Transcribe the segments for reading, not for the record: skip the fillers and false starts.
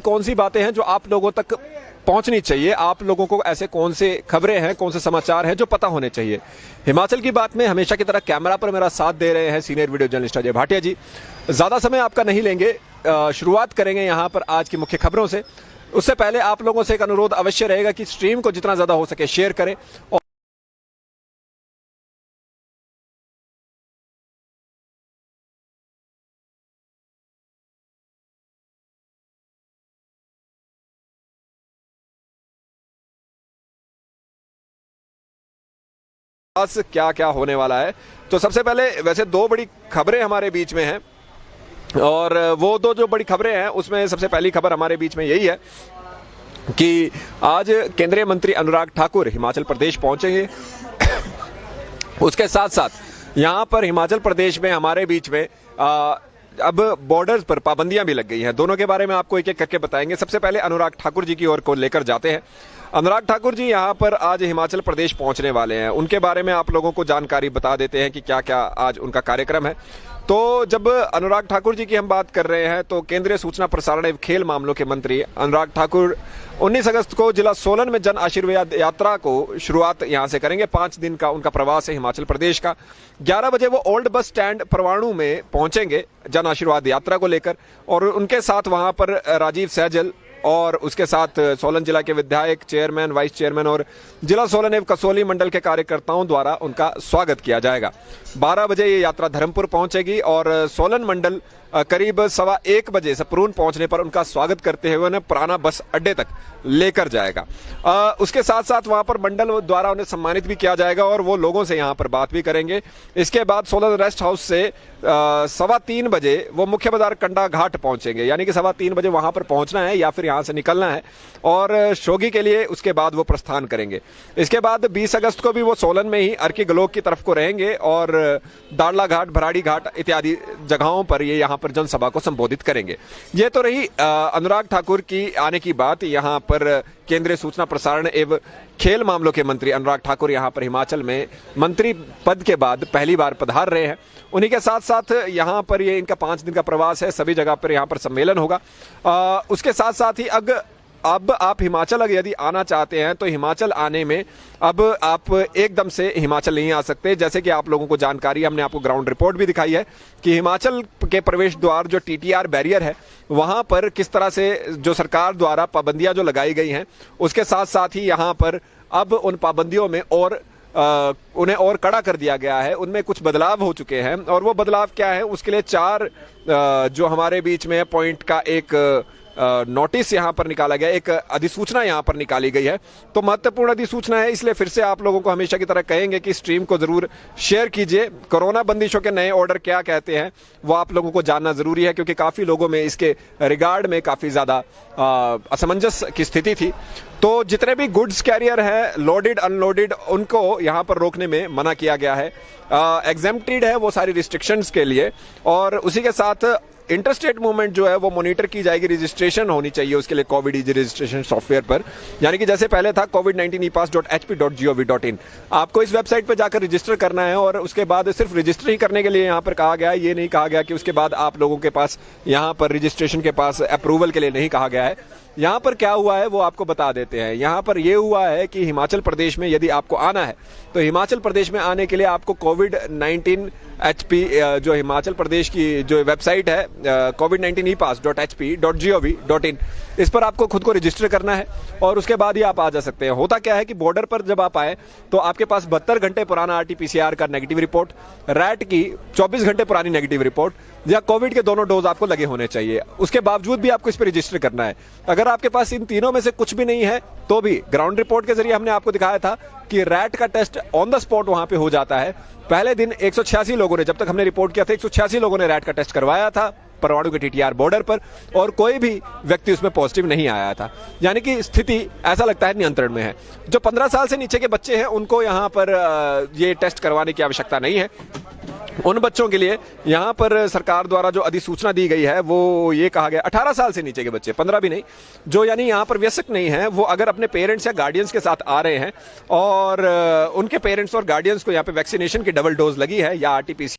कौन सी बातें हैं जो आप लोगों तक पहुंचनी चाहिए, आप लोगों को ऐसे कौन से खबरें हैं, कौन से समाचार हैं जो पता होने चाहिए। हिमाचल की बात में हमेशा की तरह कैमरा पर मेरा साथ दे रहे हैं senior video journalist Ajay Bhatia ji. ज्यादा समय आपका नहीं लेंगे, शुरुआत करेंगे यहां पर आज की मुख्य खबरों से। उससे पहले आप लोगों से एक अनुरोध अवश्य रहेगा कि स्ट्रीम को जितना ज्यादा हो सके शेयर करें और क्या क्या होने वाला है। तो सबसे पहले वैसे दो बड़ी खबरें हमारे बीच में हैं और वो दो जो बड़ी खबरें हैं उसमें सबसे पहली खबर हमारे बीच में यही है कि आज केंद्रीय मंत्री अनुराग ठाकुर हिमाचल प्रदेश पहुंचेंगे। उसके साथ साथ यहां पर हिमाचल प्रदेश में हमारे बीच में अब बॉर्डर्स पर पाबंदियां भी लग गई हैं। दोनों के बारे में आपको एक एक करके बताएंगे। सबसे पहले अनुराग ठाकुर जी की ओर को लेकर जाते हैं। अनुराग ठाकुर जी यहां पर आज हिमाचल प्रदेश पहुंचने वाले हैं, उनके बारे में आप लोगों को जानकारी बता देते हैं कि क्या क्या आज उनका कार्यक्रम है। तो जब अनुराग ठाकुर जी की हम बात कर रहे हैं तो केंद्रीय सूचना प्रसारण एवं खेल मामलों के मंत्री अनुराग ठाकुर 19 अगस्त को जिला सोलन में जन आशीर्वाद यात्रा को शुरुआत यहां से करेंगे। 5 दिन का उनका प्रवास है हिमाचल प्रदेश का। 11 बजे वो ओल्ड बस स्टैंड परवाणु में पहुंचेंगे जन आशीर्वाद यात्रा को लेकर और उनके साथ वहां पर राजीव सहजल और उसके साथ सोलन जिला के विधायक, चेयरमैन, वाइस चेयरमैन और जिला सोलन एवं कसोली मंडल के कार्यकर्ताओं द्वारा उनका स्वागत किया जाएगा। 12 बजे ये यात्रा धर्मपुर पहुंचेगी और सोलन मंडल करीब 1:15 बजे सपरून पहुंचने पर उनका स्वागत करते हुए उन्हें पुराना बस अड्डे तक लेकर जाएगा। उसके साथ साथ वहां पर मंडल द्वारा उन्हें सम्मानित भी किया जाएगा और वो लोगों से यहां पर बात भी करेंगे। इसके बाद सोलन रेस्ट हाउस से 3:15 बजे वो मुख्य बाजार कंडा घाट पहुंचेंगे, यानी कि 3:15 बजे वहां पर पहुंचना है या फिर यहां से निकलना है और शोगी के लिए उसके बाद वो प्रस्थान करेंगे। इसके बाद 20 अगस्त को भी वो सोलन में ही अर्की गलोक की तरफ को रहेंगे और दाड़ला घाट, भराड़ी घाट इत्यादि जगहों पर ये यहां पर जनसभा को संबोधित करेंगे। ये तो रही अनुराग ठाकुर की आने की बात। यहां पर केंद्रीय सूचना प्रसारण एवं खेल मामलों के मंत्री अनुराग ठाकुर यहां पर हिमाचल में मंत्री पद के बाद पहली बार पधार रहे हैं। उन्हीं के साथ साथ यहां पर ये इनका 5 दिन का प्रवास है, सभी जगह पर यहां पर सम्मेलन होगा। उसके साथ साथ ही अब आप हिमाचल अगर यदि आना चाहते हैं तो हिमाचल आने में अब आप एकदम से हिमाचल नहीं आ सकते। जैसे कि आप लोगों को जानकारी, हमने आपको ग्राउंड रिपोर्ट भी दिखाई है कि हिमाचल के प्रवेश द्वार जो टीटीआर बैरियर है वहां पर किस तरह से जो सरकार द्वारा पाबंदियां जो लगाई गई हैं उसके साथ साथ ही यहां पर अब उन पाबंदियों में और उन्हें और कड़ा कर दिया गया है। उनमें कुछ बदलाव हो चुके हैं और वो बदलाव क्या है उसके लिए 4 जो हमारे बीच में पॉइंट का एक नोटिस यहां पर निकाला गया, एक अधिसूचना यहां पर निकाली गई है। तो महत्वपूर्ण अधिसूचना है, इसलिए फिर से आप लोगों को हमेशा की तरह कहेंगे कि स्ट्रीम को जरूर शेयर कीजिए। कोरोना बंदिशों के नए ऑर्डर क्या कहते हैं वो आप लोगों को जानना जरूरी है क्योंकि काफी लोगों में इसके रिगार्ड में काफी ज्यादा असमंजस की स्थिति थी। तो जितने भी गुड्स कैरियर है, लोडेड अनलोडेड, उनको यहां पर रोकने में मना किया गया है। एग्जेम्प्टेड है वो सारी रिस्ट्रिक्शंस के लिए और उसी के साथ इंटरस्टेट मूवमेंट जो है वो मॉनिटर की जाएगी। रजिस्ट्रेशन होनी चाहिए उसके लिए कोविड इजी रजिस्ट्रेशन सॉफ्टवेयर पर, यानी कि जैसे पहले था covid19epass.hp.gov.in। आपको इस वेबसाइट पर जाकर रजिस्टर करना है और उसके बाद सिर्फ रजिस्टर ही करने के लिए यहाँ पर कहा गया है। ये नहीं कहा गया कि उसके बाद आप लोगों के पास यहाँ पर रजिस्ट्रेशन के पास अप्रूवल के लिए नहीं कहा गया है। यहाँ पर क्या हुआ है वो आपको बता देते हैं। यहाँ पर यह हुआ है कि हिमाचल प्रदेश में यदि आपको आना है तो हिमाचल प्रदेश में आने के लिए आपको covid19 HP जो हिमाचल प्रदेश की जो वेबसाइट है covid19epass.hp.gov.in, इस पर आपको खुद को रजिस्टर करना है और उसके बाद ही आप आ जा सकते हैं। होता क्या है कि बॉर्डर पर जब आप आए तो आपके पास 72 घंटे पुराना RT-PCR का नेगेटिव रिपोर्ट, रैट की 24 घंटे पुरानी नेगेटिव रिपोर्ट या कोविड के दोनों डोज आपको लगे होने चाहिए। उसके बावजूद भी आपको इस पर रजिस्टर करना है। अगर आपके पास इन तीनों में से कुछ भी नहीं है तो भी ग्राउंड रिपोर्ट के जरिए हमने आपको दिखाया था कि रैट का टेस्ट ऑन द स्पॉट वहां पे हो जाता है। पहले दिन 186 लोगों ने, जब तक हमने रिपोर्ट किया था 186 लोगों ने रैट का टेस्ट करवाया था परवाणु के टीटीआर बॉर्डर पर और कोई भी व्यक्ति उसमें पॉजिटिव नहीं आया था। यानी कि स्थिति ऐसा लगता है नियंत्रण में है। जो 15 साल से नीचे के बच्चे हैं उनको यहां पर ये टेस्ट करवाने की आवश्यकता नहीं है। उन बच्चों के लिए यहां पर सरकार द्वारा जो अधिसूचना दी गई है वो ये कहा गया 18 साल से नीचे के बच्चे, 15 भी नहीं, जो यानी यहां पर वयस्क नहीं है, वो अगर अपने पेरेंट्स या गार्डियंस के साथ आ रहे हैं और उनके पेरेंट्स और गार्डियंस को यहां पे वैक्सीनेशन की डबल डोज लगी है या RT-PCR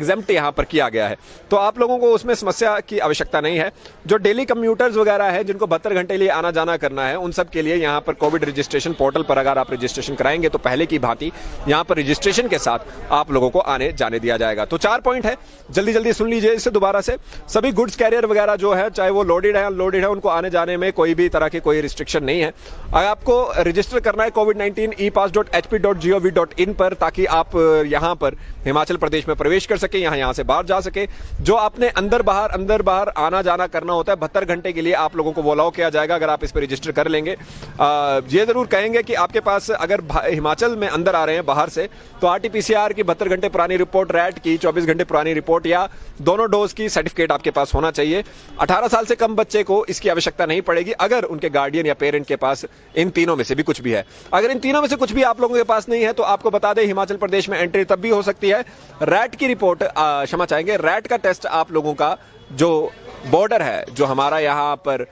एग्जेम्प्ट यहाँ पर किया गया है, तो आप लोगों को उसमें समस्या की आवश्यकता नहीं है। जो डेली कम्यूटर्स वगैरह है, जिनको 72 घंटे लिए आना जाना करना है, उन सब के लिए यहाँ पर कोविड रजिस्ट्रेशन पोर्टल पर अगर आप रजिस्ट्रेशन कराएंगे तो पहले की भांति यहाँ पर रजिस्ट्रेशन के साथ आप लोगों को आने जाने दिया जाएगा। तो 4 पॉइंट है, जल्दी जल्दी सुन लीजिए इसे दोबारा से। सभी गुड्स कैरियर वगैरह जो है, चाहे वो लोडेड है अनलोडेड है, उनको आने जाने में कोई भी तरह की कोई रिस्ट्रिक्शन नहीं है। अगर आपको रजिस्टर करना है कोविड-19 epass.hp.gov.in पर, ताकि आप यहाँ पर हिमाचल प्रदेश में प्रवेश कर सके, यहाँ से बाहर जा सके। जो आपने अंदर बाहर आना जाना करना होता है 72 घंटे के लिए आप लोगों को वो अलाउ किया जाएगा अगर आप इस पर रजिस्टर कर लेंगे। ये जरूर कहेंगे कि आपके पास अगर हिमाचल में अंदर आ रहे हैं बाहर से, तो RT-PCR की 72 घंटे पुरानी रिपोर्ट, रैट की 24 घंटे पुरानी रिपोर्ट या दोनों डोज की सर्टिफिकेट आपके पास होना चाहिए। 18 साल से कम बच्चे को इसकी आवश्यकता नहीं पड़ेगी अगर उनके गार्डियन या पेरेंट के पास इन तीनों में से भी कुछ भी है। अगर इन तीनों में से कुछ भी आप लोगों के पास नहीं है तो आपको बता दें हिमाचल प्रदेश में एंट्री तब भी हो सकती है। रैट की रिपोर्ट, क्षमा चाहेंगे, रैट का टेस्ट आप लोगों का जो बॉर्डर है, जो हमारा यहाँ पर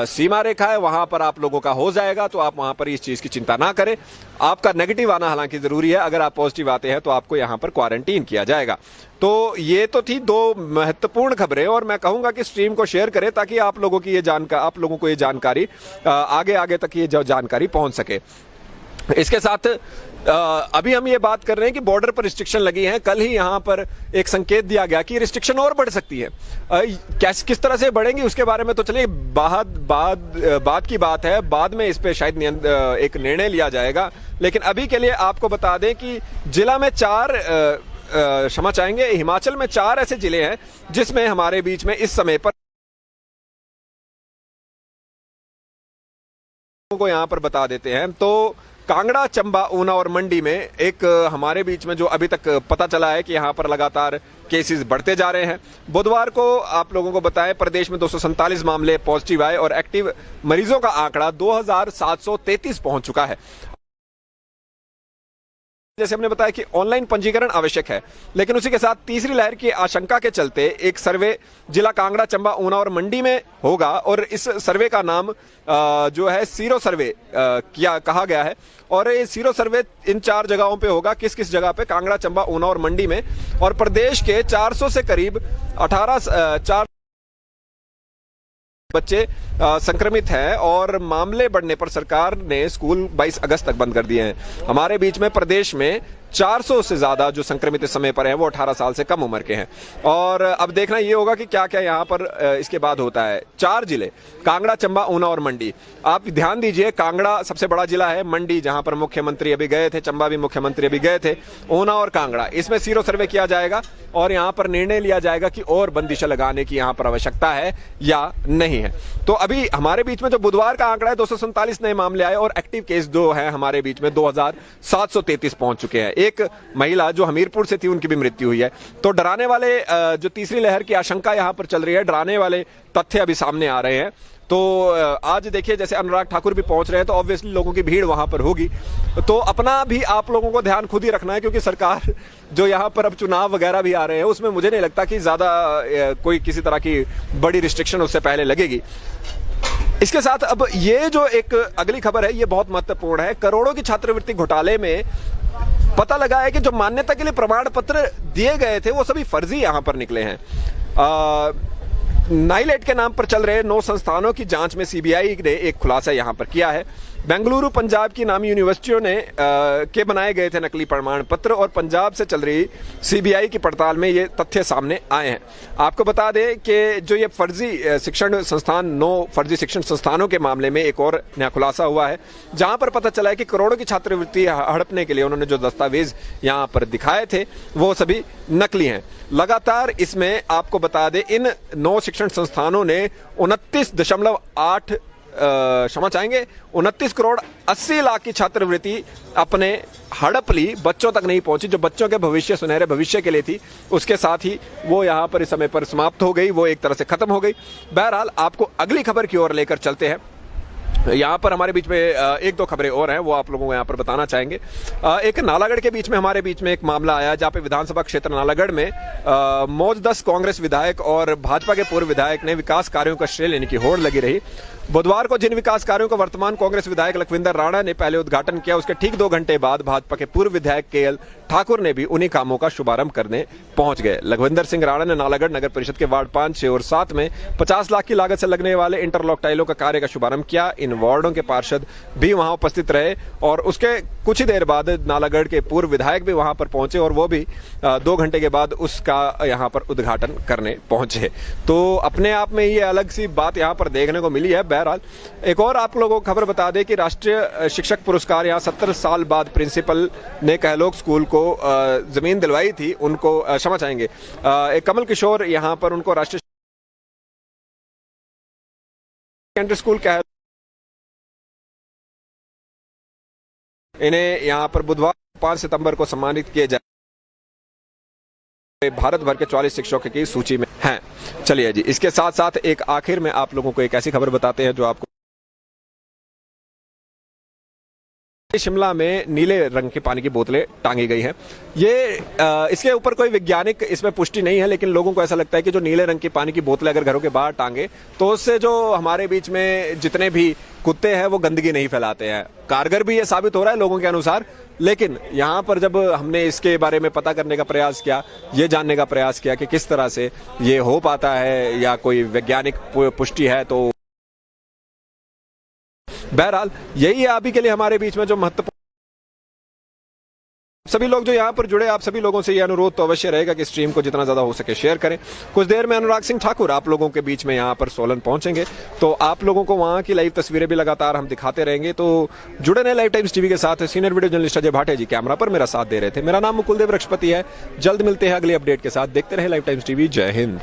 सीमा रेखा है, वहां पर आप लोगों का हो जाएगा, तो आप वहां पर इस चीज की चिंता ना करें। आपका नेगेटिव आना हालांकि जरूरी है, अगर आप पॉजिटिव आते हैं तो आपको यहां पर क्वारंटीन किया जाएगा। तो ये तो थी 2 महत्वपूर्ण खबरें, और मैं कहूंगा कि स्ट्रीम को शेयर करें ताकि आप लोगों को ये जानकारी आगे आगे तक ये जानकारी पहुंच सके। इसके साथ अभी हम ये बात कर रहे हैं कि बॉर्डर पर रिस्ट्रिक्शन लगी है। कल ही यहां पर एक संकेत दिया गया कि रिस्ट्रिक्शन और बढ़ सकती है। किस तरह से बढ़ेंगी उसके बारे में तो चलिए बाद की बात है, बाद में इस पे शायद एक निर्णय लिया जाएगा। लेकिन अभी के लिए आपको बता दें कि जिला में 4 क्षमा चाहेंगे, हिमाचल में 4 ऐसे जिले हैं जिसमें हमारे बीच में इस समय पर को यहां पर बता देते हैं। तो कांगड़ा, चंबा, ऊना और मंडी में एक हमारे बीच में जो अभी तक पता चला है कि यहां पर लगातार केसेस बढ़ते जा रहे हैं। बुधवार को आप लोगों को बताएं प्रदेश में 247 मामले पॉजिटिव आए और एक्टिव मरीजों का आंकड़ा 2733 पहुंच चुका है। जैसे हमने बताया कि ऑनलाइन पंजीकरण आवश्यक है, लेकिन उसी के साथ तीसरी लहर की आशंका के चलते एक सर्वे जिला कांगड़ा, चंबा, ऊना और मंडी में होगा, और इस सर्वे का नाम जो है सीरो सर्वे कहा गया है। और ये सीरो सर्वे इन 4 जगहों पे होगा। किस किस जगह पे? कांगड़ा, चंबा, ऊना और मंडी में। और प्रदेश के 400 से करीब 4 बच्चे संक्रमित हैं, और मामले बढ़ने पर सरकार ने स्कूल 22 अगस्त तक बंद कर दिए हैं। हमारे बीच में प्रदेश में 400 से ज्यादा जो संक्रमित इस समय पर हैं वो 18 साल से कम उम्र के हैं। और अब देखना ये होगा कि क्या क्या यहाँ पर इसके बाद होता है। 4 जिले, कांगड़ा, चंबा, ऊना और मंडी। आप ध्यान दीजिए, कांगड़ा सबसे बड़ा जिला है, मंडी जहां पर मुख्यमंत्री अभी गए थे, चंबा भी मुख्यमंत्री अभी गए थे, ऊना और कांगड़ा, इसमें सीरो सर्वे किया जाएगा और यहाँ पर निर्णय लिया जाएगा कि और बंदिशें लगाने की यहाँ पर आवश्यकता है या नहीं है। तो अभी हमारे बीच में जो बुधवार का आंकड़ा है 247 नए मामले आए, और एक्टिव केस जो है हमारे बीच में 2733 पहुंच चुके हैं। एक महिला जो हमीरपुर से थी उनकी भी मृत्यु हुई है। तो डराने वाले जो तीसरी लहर की आशंका यहां पर चल रही है, डराने वाले तथ्य अभी सामने आ रहे हैं। तो आज देखिए जैसे अनुराग ठाकुर भी पहुंच रहे हैं, तो ऑब्वियसली लोगों की भीड़ वहां पर होगी। तो अपना भी आप लोगों को ध्यान खुद ही रखना है, क्योंकि सरकार जो यहां पर अब चुनाव वगैरह भी आ रहे हैं, उसमें मुझे नहीं लगता कि ज्यादा कोई किसी तरह की बड़ी रिस्ट्रिक्शन उससे पहले लगेगी। इसके साथ अब ये जो एक अगली खबर है, ये बहुत महत्वपूर्ण है। करोड़ों की छात्रवृत्ति घोटाले में पता लगा है कि जो मान्यता के लिए प्रमाण पत्र दिए गए थे वो सभी फर्जी यहां पर निकले हैं। नाइलेट के नाम पर चल रहे 9 संस्थानों की जांच में सीबीआई ने एक खुलासा यहां पर किया है। बेंगलुरु, पंजाब की नामी यूनिवर्सिटियों ने के बनाए गए थे नकली प्रमाण पत्र, और पंजाब से चल रही सीबीआई की पड़ताल में ये तथ्य सामने आए हैं। आपको बता दें कि जो ये फर्जी शिक्षण संस्थान, 9 फर्जी शिक्षण संस्थानों के मामले में एक और नया खुलासा हुआ है, जहां पर पता चला है कि करोड़ों की छात्रवृत्ति हड़पने के लिए उन्होंने जो दस्तावेज यहां पर दिखाए थे वो सभी नकली हैं। लगातार इसमें आपको बता दें इन 9 शिक्षण संस्थानों ने 29.8 क्षमा चाहेंगे 29 करोड़ 80 लाख की छात्रवृत्ति अपने हड़प ली, बच्चों तक नहीं पहुंची, जो बच्चों के भविष्य, सुनहरे भविष्य के लिए थी। उसके साथ ही वो यहां पर इस समय पर समाप्त हो गई, वो एक तरह से खत्म हो गई। बहरहाल आपको अगली खबर की ओर लेकर चलते हैं। यहाँ पर हमारे बीच में एक दो खबरें और हैं, वो आप लोगों को यहाँ पर बताना चाहेंगे। एक नालागढ़ के बीच में हमारे बीच में एक मामला आया, जहाँ पे विधानसभा क्षेत्र नालागढ़ में मौजूदा कांग्रेस विधायक और भाजपा के पूर्व विधायक ने विकास कार्यों का श्रेय लेने की होड़ लगी रही। बुधवार को जिन विकास कार्यों का वर्तमान कांग्रेस विधायक लखविंदर राणा ने पहले उद्घाटन किया, उसके ठीक 2 घंटे बाद भाजपा के पूर्व विधायक केएल ठाकुर ने भी उन्हीं कामों का शुभारंभ करने पहुंच गए। लखविंदर सिंह राणा ने नालागढ़ नगर परिषद के वार्ड 5, 6 और 7 में 50 लाख की लागत से लगने वाले इंटरलॉक टाइलों का कार्य का शुभारंभ किया। इन वार्डों के पार्षद भी वहां उपस्थित रहे और उसके कुछ ही देर बाद नालागढ़ के पूर्व विधायक भी वहां पर पहुंचे और वो भी 2 घंटे के बाद उसका यहां पर उद्घाटन करने पहुंचे। तो अपने आप में ये अलग सी बात यहां पर देखने को मिली है। बहरहाल एक और आप लोगों को खबर बता दें कि राष्ट्रीय शिक्षक पुरस्कार यहां 70 साल बाद प्रिंसिपल ने कहलोक स्कूल को जमीन दिलवाई थी, उनको क्षमा चाहेंगे एक कमल किशोर यहां पर उनको राष्ट्रीय सेकेंडरी स्कूल कह, इन्हें यहां पर बुधवार 5 सितंबर को सम्मानित किए जाए। भारत भर के 44 शिक्षकों की सूची में हैं। चलिए जी, इसके साथ साथ एक आखिर में आप लोगों को एक ऐसी खबर बताते हैं जो आपको शिमला में नीले रंग के पानी की बोतलें टांगी गई हैं। ये इसके ऊपर कोई वैज्ञानिक इसमें पुष्टि नहीं है, लेकिन लोगों को ऐसा लगता है कि जो नीले रंग की पानी की बोतलें अगर घरों के बाहर टांगे तो उससे जो हमारे बीच में जितने भी कुत्ते हैं वो गंदगी नहीं फैलाते हैं। कारगर भी ये साबित हो रहा है लोगों के अनुसार। लेकिन यहाँ पर जब हमने इसके बारे में पता करने का प्रयास किया, ये जानने का प्रयास किया कि किस तरह से ये हो पाता है या कोई वैज्ञानिक पुष्टि है, तो बहरहाल यही है अभी के लिए हमारे बीच में जो महत्वपूर्ण। सभी लोग जो यहाँ पर जुड़े, आप सभी लोगों से ये अनुरोध तो अवश्य रहेगा कि स्ट्रीम को जितना ज्यादा हो सके शेयर करें। कुछ देर में अनुराग सिंह ठाकुर आप लोगों के बीच में यहाँ पर सोलन पहुंचेंगे, तो आप लोगों को वहां की लाइव तस्वीरें भी लगातार हम दिखाते रहेंगे। तो जुड़े रहे लाइव टाइम्स टीवी के साथ। सीनियर वीडियो जर्नलिस्ट अजय भाटे जी कैमरा पर मेरा साथ दे रहे थे। मेरा नाम मुकुल देव रक्षपति है। जल्द मिलते हैं अगली अपडेट के साथ। देखते रहे लाइव टाइम्स टीवी। जय हिंद।